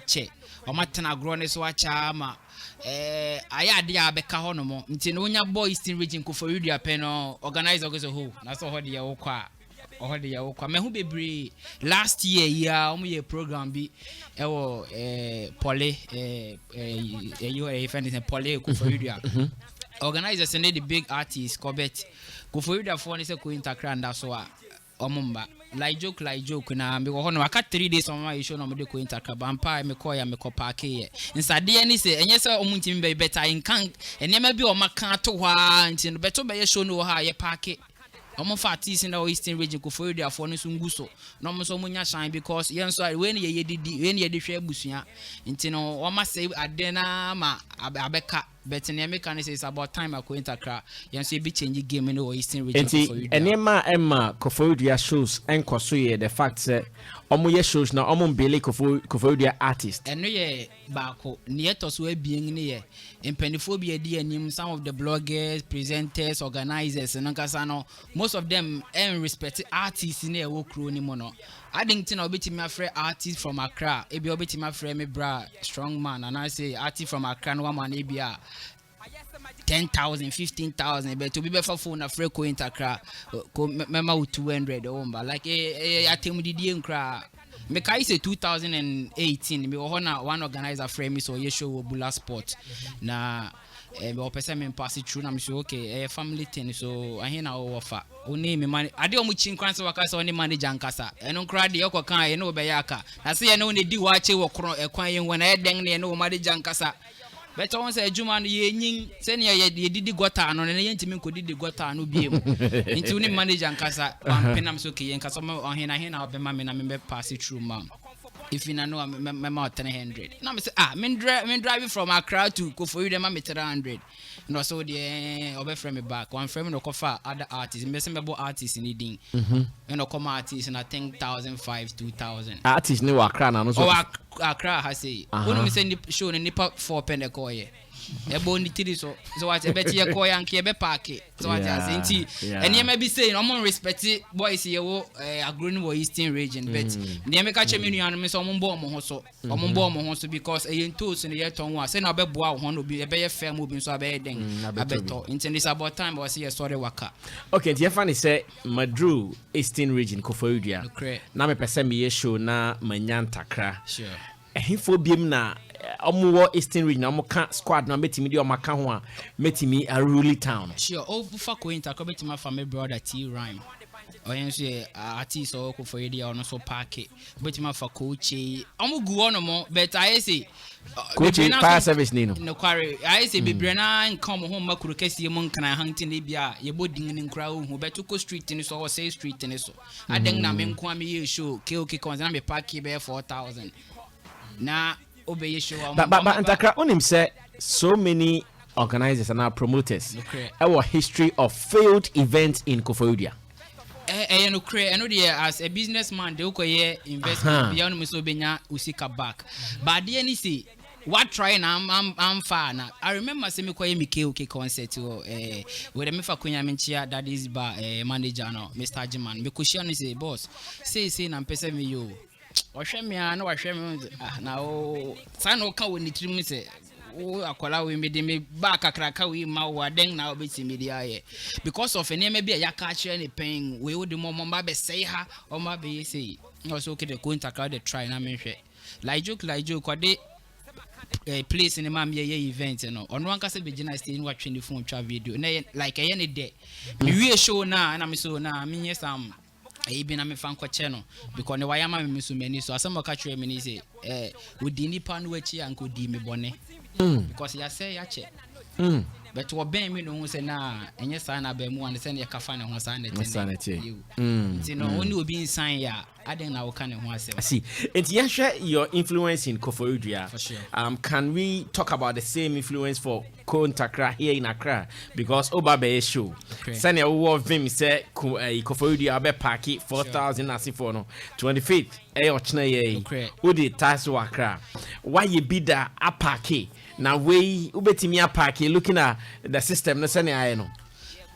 ache omatena gro ne so acha ama ayade abeka ho no mo nti no nya boy Eastern region ko for you pen no organize go so ho na so ho de wo kwa ohode ya wo kwa me hu bebre last year ya omo ye program bi ewo pole you are friend pole ko for you organizers and the big artists Kobet go for you for ne se ko Ntakra and so a omumba like joke na me ho no aka 3 days on my show no me de ko Ntakra bampa me call ya me ko park ye insade ani se enye se omuntimi be better in kan enema bi o maka to hwa nti no beto be show no ha ye park omo fatis in the Eastern region ko for you for no so nguso no mo so munya shine because yen so when ye didi when ye de hwe abusua nti no o ma say adena ma abeka but in America say it's about time I go Ntakra yen so be change game in the Eastern region for you enema emma kofodia shows enkoso ye the fact say omo ye shows na omo mbele kofodia artist eno ye baako ne etoso abien ne ye impenifo bi edi anim some of the bloggers presenters organizers and nkasa no most of them respect artists in e wo kro ni mo no adinti na obetimi afre artist from Accra ebi obetimi afre me bra strong man and I say artist from Accra no man ebi a 10,000 15,000 but to be better phone afre ko Ntakra ko mema 200 omba like atem didi nkra me kai say 2018 me ho one organizer frame so ye show Bula Sport na o pesa me pass it through na me say okay family thing so ahe na o offer oni me man ade o mu chin kwan so waka so oni manager nkasa eno nkra de yekọ kan ye no be yaka na say ye no ne di wa che wo kron ekwan ye wona e den ne no manager nkasa beto won say adwuma no ye nyin se ne ye didi gota no ne ye ntimi ko didi gota no biem nti oni manager nkasa penam so ke ye nkasa ma ohe na obema me na me be pass it through man if you know me 300 na me say me drive from Accra to go for you dem me 300 no so the obe frame me back one frame no cover other artists me say me bo artists ni din no come artists na 10,005 2,000 artists ni wa Accra na no so Accra ha say wonu me say show ni nipa 4 pende ko ye ebo ni tiri so what ebeti ye ko yanke ebe park so what as nti eni me be say no mo respect boys ye wo agree wo Eastern region but ni me ka chemi nuanu me so mo mbo mo ho so because e ento so ne ye ton wa say na obeboa wo ho no bi ebe ye fair mo bi so abe den abeto nti it's about time we say sorry waka okay the funny say Madru Eastern region ko foyudia na me pese me ye show na manya Ntakra sure ehifo biem na omo Eastern region omo ka squad na metimi di omo ka ho a metimi a rule town sure o fa ko Ntakra betimi fa me brother T Rhyme oyen so artist so ko for idea ono so park betimi fa coach omo gu ono mo but I say coach fire service ni no kware I say bebre na nkom ho makuru kase mo nkana hantin e bia ye bodin ni nkra ho betu ko street ni so say street ni so aden na me nko am ye show KOK concern me park be 4,000 na obey show but Ntakra onim say so many organizers and promoters our history of failed events in Kofodia no create no there as a businessman they ukoye investment beyond me so benya usika back but there ni say what try na I'm far na I remember say me koye me KOK concert where me fa kunya menchia that is ba manager no Mr. Jiman me kushia no say boss say na mpese me yo wahwe me na wahwe me na o sa no ka woni tirim se o akola we me de me ba kakraka we ma wa den na obeti me dia ye because of ene me bia yaka kire ne pen we wo de mo ba be say ha o ma be say no so okay the go Ntakra the try na me hwe like joke kwa de place in ma me ye event no ono anka se be gina stay ni watwe ne phone twa video na like ye ne de me wie show na me so na me nye sam ebi na me fan ko che no because ne wayama me so mani so asem ka kire me ni say odi nipa no achi anko di me bone because ya say ya che but wo ben me no hu say na enye sa na ba mu an say ne ka fa ne ho sa na ten you know only obi insan ya aden na wo ka ne ho asem see it ya share your influence in Kofodia for sure can we talk about the same influence for Ntakra here in Accra because obabe show send your wo vim say Kofodia be party 4,000 asifo no 25th ochna ye wo dey tax Accra why you be that apake na we ubetimi apake looking at the system no send aye no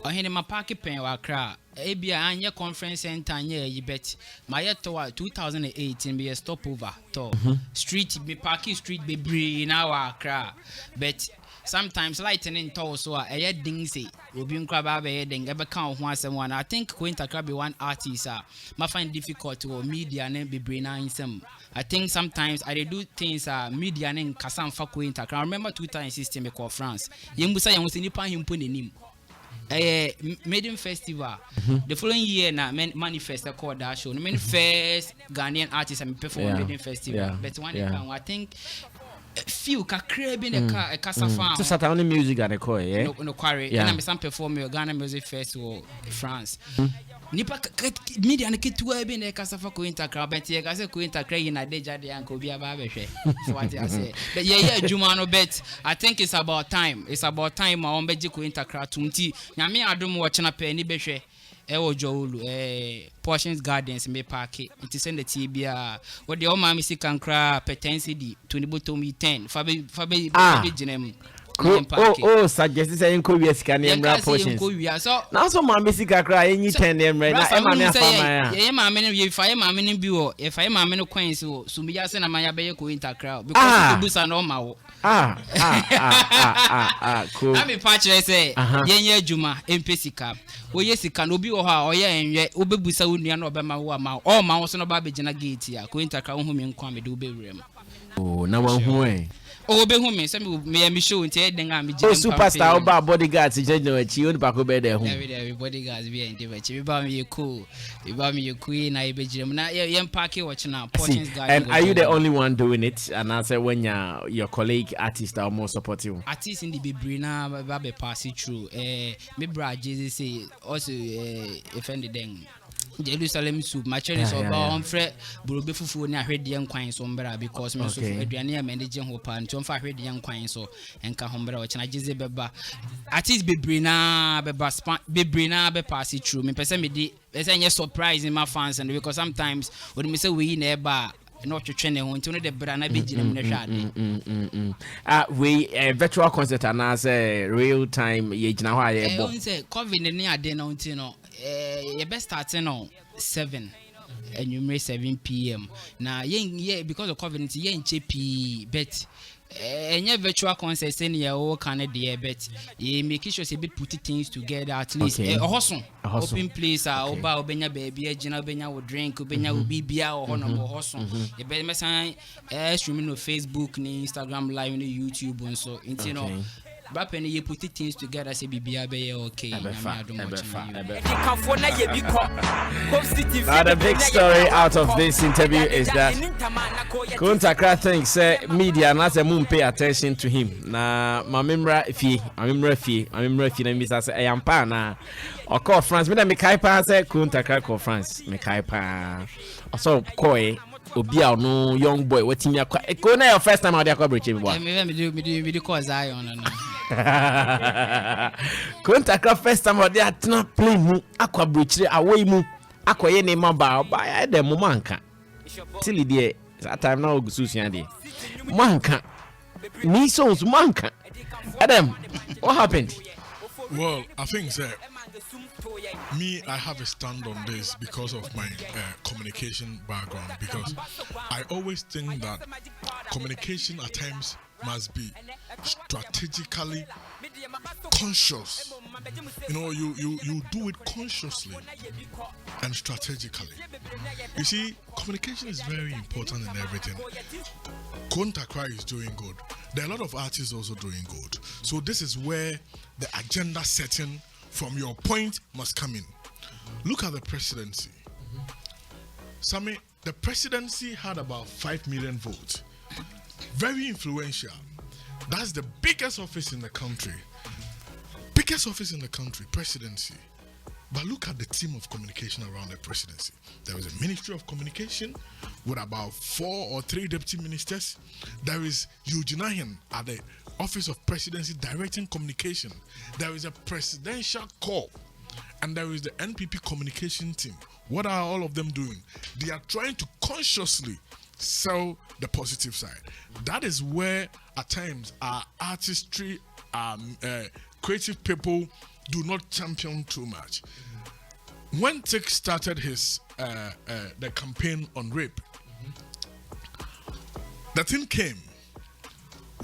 ɔhene ma park pen wa kra ebia anye conference center anye yi bet my year to 2018 be a stopover to street be parking street be bree na wa kra but sometimes lightning to so a ding say obi nkra ba be ding e be kan ho asem one I think Ntakra be one artist ma find difficult to media na be bree na insem I think sometimes I do things media na nkasa mfa Ntakra I remember 2016 me call France yembusa ye ho se nipa himpo nenim Maiden Festival. The following year, na manifest a called that show. The first Ghanaian artists and perform Maiden Festival. But one I think few ka crab in a casa farm. So start only music at the core, No quarry. And I'm some perform Ghana Music Festival France. Nipa media na kitu ebe na kasa fa Ntakra but ye kasa Ntakra ina deja de anko bia ba behwe so what I say but yeah adwuma no bet I think it's about time ma on beji Ntakra tumti nyame adom wo chena pe ni behwe e wo jowulu Portions Gardens me park it send the tibia what the o ma mi sikankra petensi di to ni bottom 10 fa be ginem suggest say enko wi sika na emra Portions so na so ma mesika kra enyi 10 emra na e ma me afama ye ma me no ye fa ye ma me no bi wo ye fa ye ma me no coins wo so mi ya se na ma ya be ye Ntakra because busa no ma wo cool na me patch say ye adwuma empesika wo ye sika no bi wo ha o ye enwe obebusa wo nua na obema wo ama o ma wo so no ba be gina gate ya Ntakra wo hu me nkwa me de obewrem na wa hu Oh, be home, some me show in Ted and superstar about bodyguards, general, you back over there. Every bodyguards be in the you buy me you cool, you buy me your queen, I be Jim. Now, young parky watching now. And are you the only one doing it? And I say when your colleague artists are more supportive. Artists in the Bibrina, Babe pass it through. Me brother Jesus say also offended them. Jerusalem soup my chinese oba on fre burobe fufu na hwede yankwan so mbra because me so aduane ya manage ho pa nti on fa hwede yankwan so enka ho mbra wo china gize beba artist bebrina beba bebrina be pass it through me pese me di pese nye surprise in my fans and because sometimes when me say we na eba no twetwene ho nti no de bra na be gina mu na hwade we virtual concert and as real time ye gina ho aye bo say covid ni ade na nti no you best starting on 7 and you may 7 p.m. Now, yeah, because of COVID, yeah, in but any virtual concert in your own Canada, but you make sure you put things together at least. A hustle, open place, oba obenya baby, Gina Benya will drink, Benya will be beer or honor hustle. You better sign streaming on Facebook, Instagram, live, YouTube, and so, you know. But when you put things together, say BBA be okay. Now the big story out of this interview is that Ntakra thinks media and as a moon pay attention to him. Na mamimra fi na Mr. say I am pa na or call France. Me na me kai pa say Ntakra call France. Me kai pa. Also koi Obia no young boy what team yakwa go na your first time out there kwa breach boy me do cause Zion no Ntakra first time out there na play mu akwa breach away mu akwa ye ne maba ba dem manka till there that time now go susia there manka ni songs manka Adam what happened? Well, I think that me, I have a stand on this because of my communication background. Because I always think that communication at times must be strategically conscious. You know, you do it consciously and strategically. You see, communication is very important in everything. Ntakra is doing good. There are a lot of artists also doing good. So this is where the agenda setting from your point must come in. Look at the presidency. Sammy, the presidency had about 5 million votes. Very influential. That's the biggest office in the country. Biggest office in the country, presidency. But look at the team of communication around the presidency. There is a Ministry of Communication with about 4 or 3 deputy ministers. There is Eugene at the Office of Presidency directing communication. There is a presidential corps. And there is the NPP communication team. What are all of them doing? They are trying to consciously sell the positive side. That is where at times our artistry, creative people do not champion too much. When Tick started his the campaign on rape, the thing came.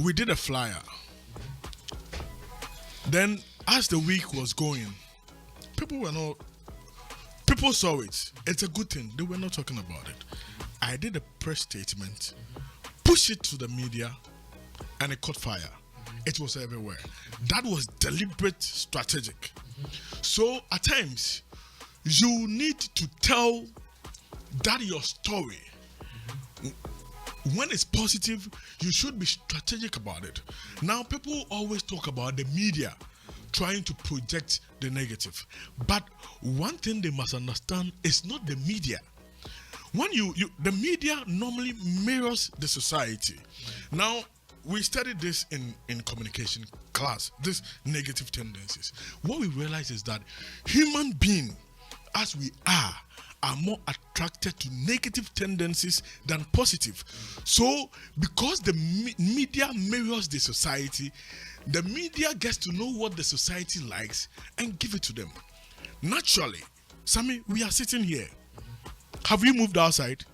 We did a flyer. Then, as the week was going, people saw it. It's a good thing. They were not talking about it. I did a press statement, pushed it to the media, and it caught fire. It was everywhere. That was deliberate, strategic. So at times, you need to tell that your story. When it's positive, you should be strategic about it. Now, people always talk about the media trying to project the negative. But one thing they must understand is not the media. When the media normally mirrors the society. Now, we studied this in communication class, these negative tendencies. What we realize is that human beings, as we are more attracted to negative tendencies than positive. So, because the media mirrors the society, the media gets to know what the society likes and give it to them. Naturally, Sammy, we are sitting here. Have we moved outside?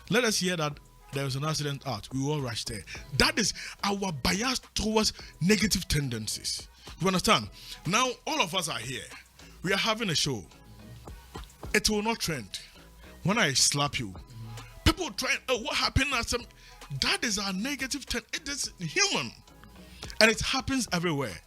Let us hear that there was an accident out. We all rush there. That is our bias towards negative tendencies. You understand? Now, all of us are here. We are having a show. It will not trend. When I slap you, people try, what happened? That is our negative it is human. And it happens everywhere.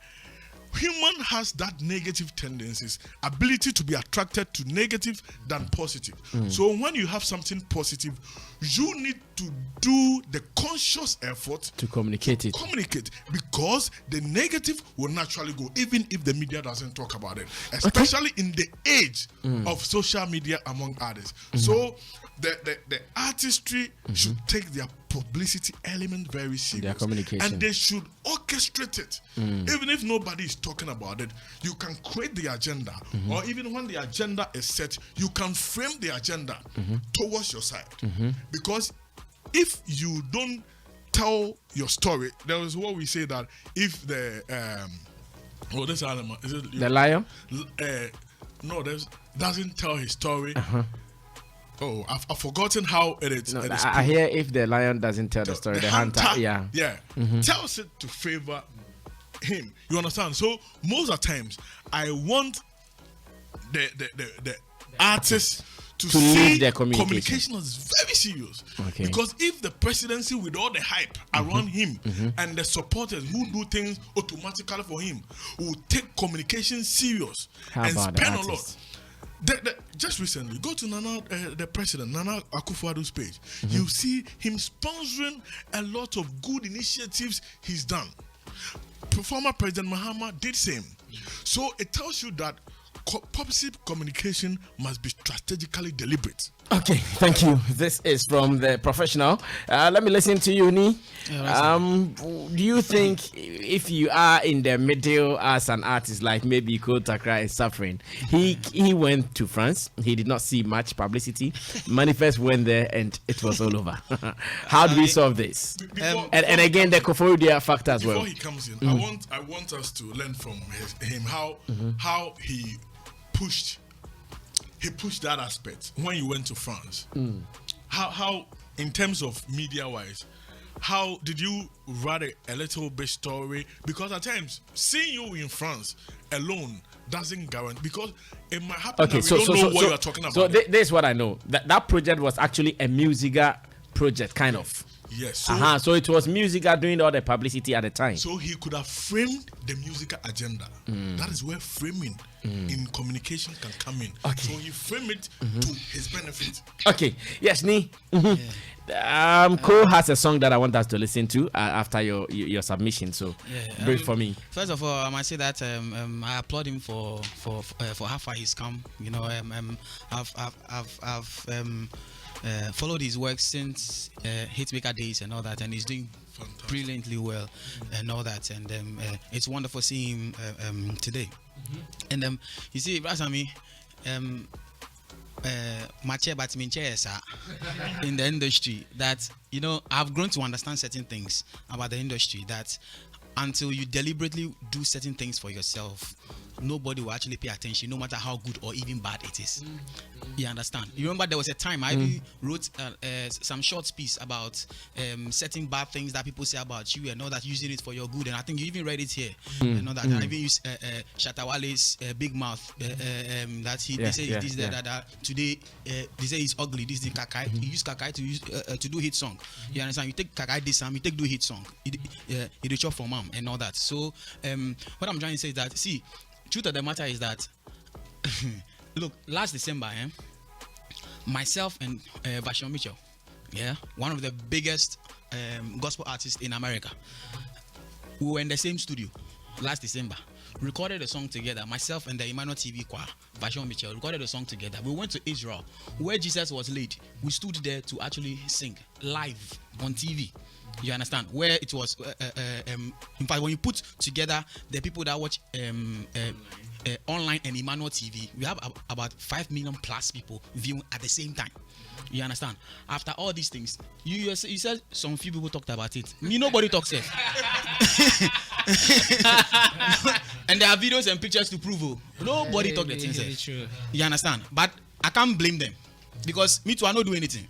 Human has that negative tendencies, ability to be attracted to negative than positive. So when you have something positive, you need to do the conscious effort to communicate it. Communicate, because the negative will naturally go, even if the media doesn't talk about it, especially in the age of social media, among others. So the artistry should take their publicity element very serious. Their communication. And they should orchestrate it. Even if nobody is talking about it, you can create the agenda. Or even when the agenda is set, you can frame the agenda towards your side. Because if you don't tell your story, there is what we say that if the this animal is it the lion? No, doesn't tell his story. Oh, I've forgotten how it is. No, I hear if the lion doesn't tell the story, the hunter, tells it to favor him. You understand? So most of the times, I want the artists to see lead their communication is very serious. Okay. Because if the presidency, with all the hype around him and the supporters who do things automatically for him, will take communication serious and spend a lot. Just recently, go to the president, Nana Akufo-Addo's page. You see him sponsoring a lot of good initiatives he's done. Former President Mahama did same. So it tells you that positive communication must be strategically deliberate. Okay, thank you. This is from the professional. Let me listen to you, Ni. Do you think if you are in the middle as an artist, like maybe Ntakra is suffering, he went to France, he did not see much publicity, Manifest went there and it was all over. How do we solve this? And again, the Koforidua factor as well. Before he comes in, I want us to learn from him how he pushed that aspect when you went to France. How in terms of media wise, how did you write a little bit story? Because at times seeing you in France alone doesn't guarantee, because it might happen that we don't know what you are talking about. So this is what I know. That project was actually a Musica project, kind of. Yes. So it was Musica doing all the publicity at the time. So he could have framed the Musica agenda. That is where framing in communication can come in. Okay. So he framed it to his benefit. Okay. Yes, Ni. Cole has a song that I want us to listen to after your submission. So brief for me. First of all, I might say that I applaud him for how far he's come. You know, I've followed his work since Hitmaker days and all that, and he's doing brilliantly well and all that, and it's wonderful seeing him today. And you see, Brasami, in the industry, that you know, I've grown to understand certain things about the industry, that until you deliberately do certain things for yourself, nobody will actually pay attention, no matter how good or even bad it is. You understand? You remember there was a time I even wrote some short piece about certain bad things that people say about you and all that, using it for your good. And I think you even read it here. And all that. I even used Shatawale's big mouth that they say this that today they say he's ugly. This is the Kakai. He used Kakai to do hit song. You understand? You take Kakai this time, you take do hit song. He reach up for mom and all that. So what I'm trying to say is that, see, truth of the matter is that look, last December, myself and Vashon Mitchell, one of the biggest gospel artists in America, we were in the same studio last December, recorded a song together. Myself and the Emmanuel TV choir, Vashon Mitchell, recorded a song together. We went to Israel, where Jesus was laid. We stood there to actually sing live on TV. You understand? Where it was, in fact, when you put together the people that watch online and Emmanuel TV, we have about 5 million plus people viewing at the same time. You understand? After all these things, you said some few people talked about it. Me, nobody talks it. And there are videos and pictures to prove it. Nobody talked the things. You understand? But I can't blame them, because me too, I don't do anything.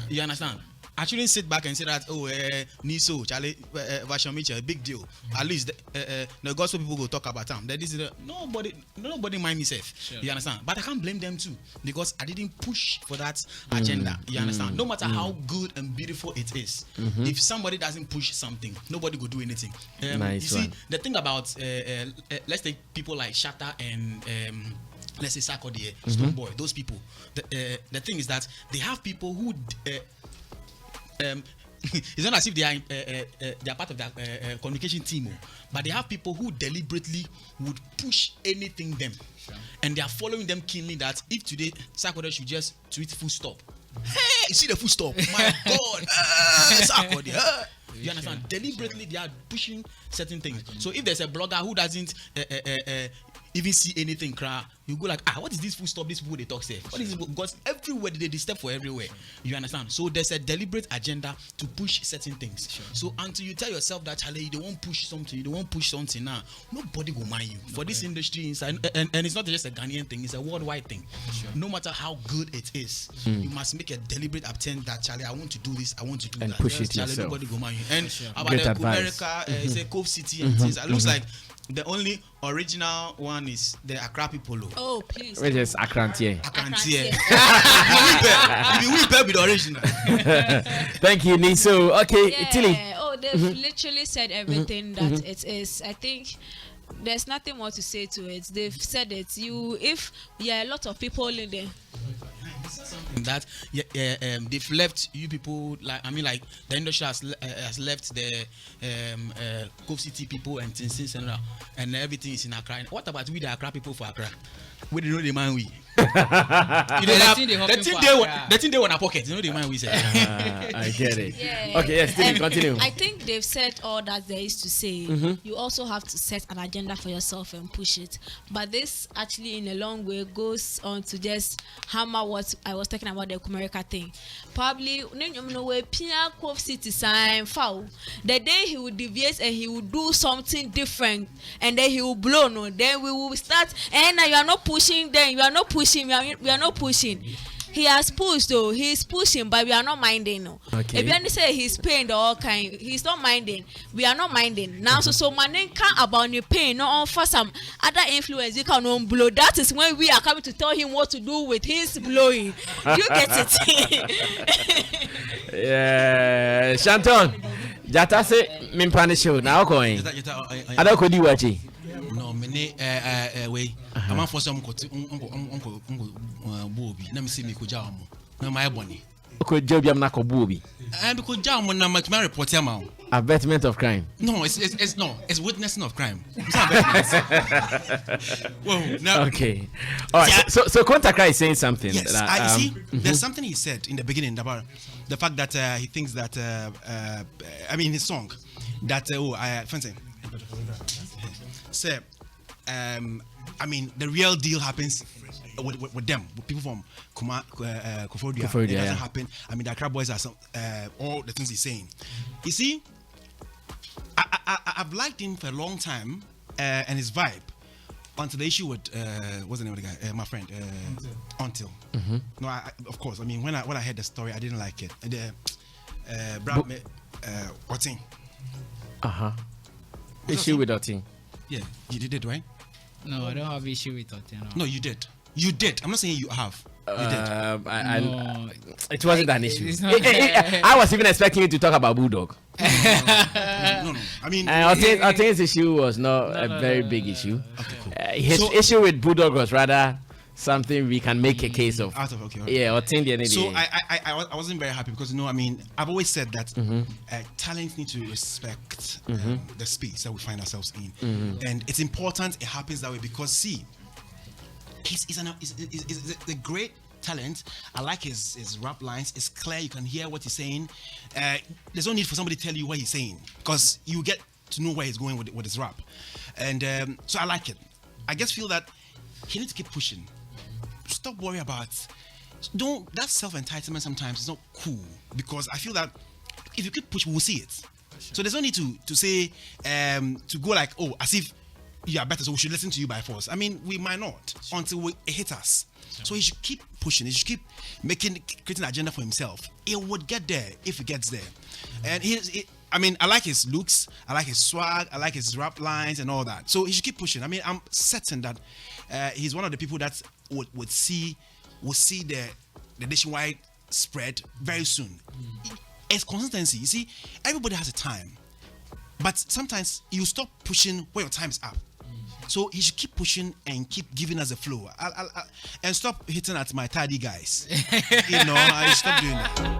You understand? I shouldn't sit back and say that, Niso, Charlie, Vashon Mitchell, a big deal. At least the gospel people will talk about them. That is nobody mind me safe. Sure. You understand? But I can't blame them too, because I didn't push for that agenda. You understand? No matter how good and beautiful it is, if somebody doesn't push something, nobody will do anything. Nice you see, the thing about let's take people like Shatta and let's say SARKODIE, Stonebwoy, those people. The thing is that they have people who it's not as if they are part of that communication team, but they have people who deliberately would push anything them, and they are following them keenly. That if today SARKODIE should just tweet full stop, hey, you see the full stop, my God, SARKODIE. You understand? Deliberately they are pushing certain things. So if there's a blogger who doesn't even see anything, you go like, what is this full stop? This people they talk say. What is it? Because everywhere they disturb for everywhere. You understand? So there's a deliberate agenda to push certain things. Sure. So until you tell yourself that, Charlie, you don't want to push something, now, nobody will mind you. For this industry inside, and it's not just a Ghanaian thing, it's a worldwide thing. Sure. No matter how good it is, you must make a deliberate attempt that, Charlie, I want to do this, I want to do and that. push it Charlie, yourself. nobody will mind you. And about Great the advice. America, it's a Cove City and things. It looks like the only original one is the Accra people. Oh, please. Which is Akrantie. Akrantie. We bear with the original. Thank you, Niso. Okay, Tilly. Oh, they've literally said everything that it is. I think there's nothing more to say to it. They've said it. If a lot of people in there. That they've left you people, like the industry has left the Cove City people and things and everything is in Accra. What about we the Accra people for Accra? We don't know the man we. The thing they want a pocket. You know the man we say. I get it. Yeah. Okay, yes, Tilly, continue. I think they've said all that there is to say. You also have to set an agenda for yourself and push it. But this actually, in a long way, goes on to just hammer what I was talking about, the America thing. Probably, Cove City sign foul. The day he will deviate and he will do something different, and then he will blow. No, then we will start. And you are not pushing. Then you are not pushing. We are not pushing. He has pushed though. He's pushing, but we are not minding. No. Okay. If you only say he's pain the all kind, he's not minding. We are not minding. Now so man can't about your pain, no for some other influence you can blow. That is when we are coming to tell him what to do with his blowing. You get it? Yeah, Shanton. Jata se mimpane show na okoyin. Ada ko di wachi. No, many way. I'm not for some booby. Let me see me kujam. No, my bonnie. Ko jobiam na ko buobi. And because jam when I'm my report amount. Abatement of crime. No, it's witnessing of crime. Whoa, no. Okay. All right. Yeah. So Ntakra is saying something. Yes, I see. There's something he said in the beginning about the fact that he thinks that I mean his song that fancy. Say, I mean the real deal happens with them, with people from Koforidua. It doesn't happen. I mean the Accra boys are some all the things he's saying. You see, I've liked him for a long time and his vibe. until the issue with what's the name of the guy? My friend, Until. No, of course. I mean, when I heard the story, I didn't like it. And Otin. Issue with Otin. Yeah, you did it, right? No, I don't have issue with Otin. No, you did. You did. I'm not saying you have. You did. No. It wasn't an issue. It's not- I was even expecting you to talk about Bulldog. No. I mean, Otin's issue was not a very big issue. Okay, cool. His issue with Bulldog was rather something we can make a case of. Out of okay. Yeah, Otin the So I wasn't very happy because I mean I've always said that talent need to respect the space that we find ourselves in, and it's important it happens that way because see, he's a great talent. I like his rap lines. It's clear, you can hear what he's saying. There's no need for somebody to tell you what he's saying because you get to know where he's going with his rap, and so I like it. I just feel that he needs to keep pushing. Stop worrying about that self-entitlement sometimes is not cool because I feel that if you keep pushing, we'll see it. So there's no need to say to go like, oh, as if you are better, so we should listen to you by force. I mean, we might not until it hits us. So he should keep pushing. He should keep creating an agenda for himself. It would get there if he gets there. And I mean, I like his looks, I like his swag, I like his rap lines and all that. So he should keep pushing. I mean, I'm certain that he's one of the people that would see the nationwide spread very soon. It's consistency. You see, everybody has a time, but sometimes you stop pushing when your time is up. So he should keep pushing and keep giving us a flow. And stop hitting at my tidy guys. I stop doing that.